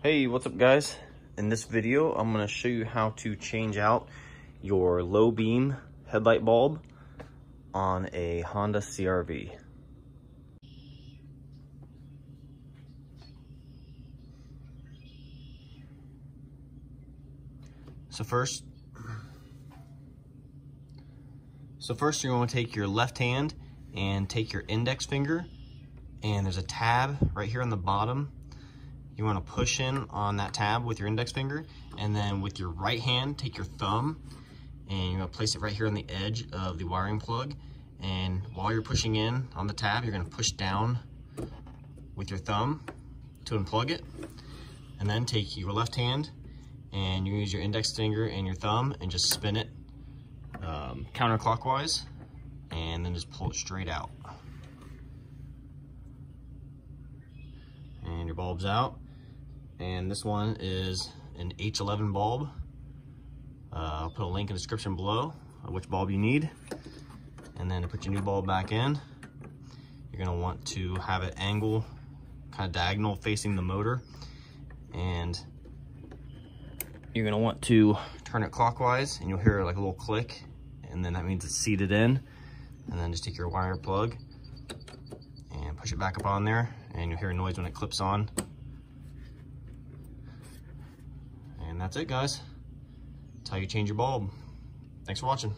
Hey, what's up guys? In this video, I'm going to show you how to change out your low beam headlight bulb on a Honda CRV. So first you're going to take your left hand and take your index finger, and there's a tab right here on the bottom. You want to push in on that tab with your index finger, and then with your right hand, take your thumb and you're going to place it right here on the edge of the wiring plug. And while you're pushing in on the tab, you're going to push down with your thumb to unplug it. And then take your left hand and you use your index finger and your thumb and just spin it counterclockwise, and then just pull it straight out. And your bulb's out. And this one is an H11 bulb. I'll put a link in the description below of which bulb you need. And then to put your new bulb back in, you're going to want to have it angle kind of diagonal facing the motor, and you're going to want to turn it clockwise, and you'll hear like a little click, and then that means it's seated in. And then just take your wire plug and push it back up on there, and you'll hear a noise when it clips on. And that's it, guys. That's how you change your bulb. Thanks for watching.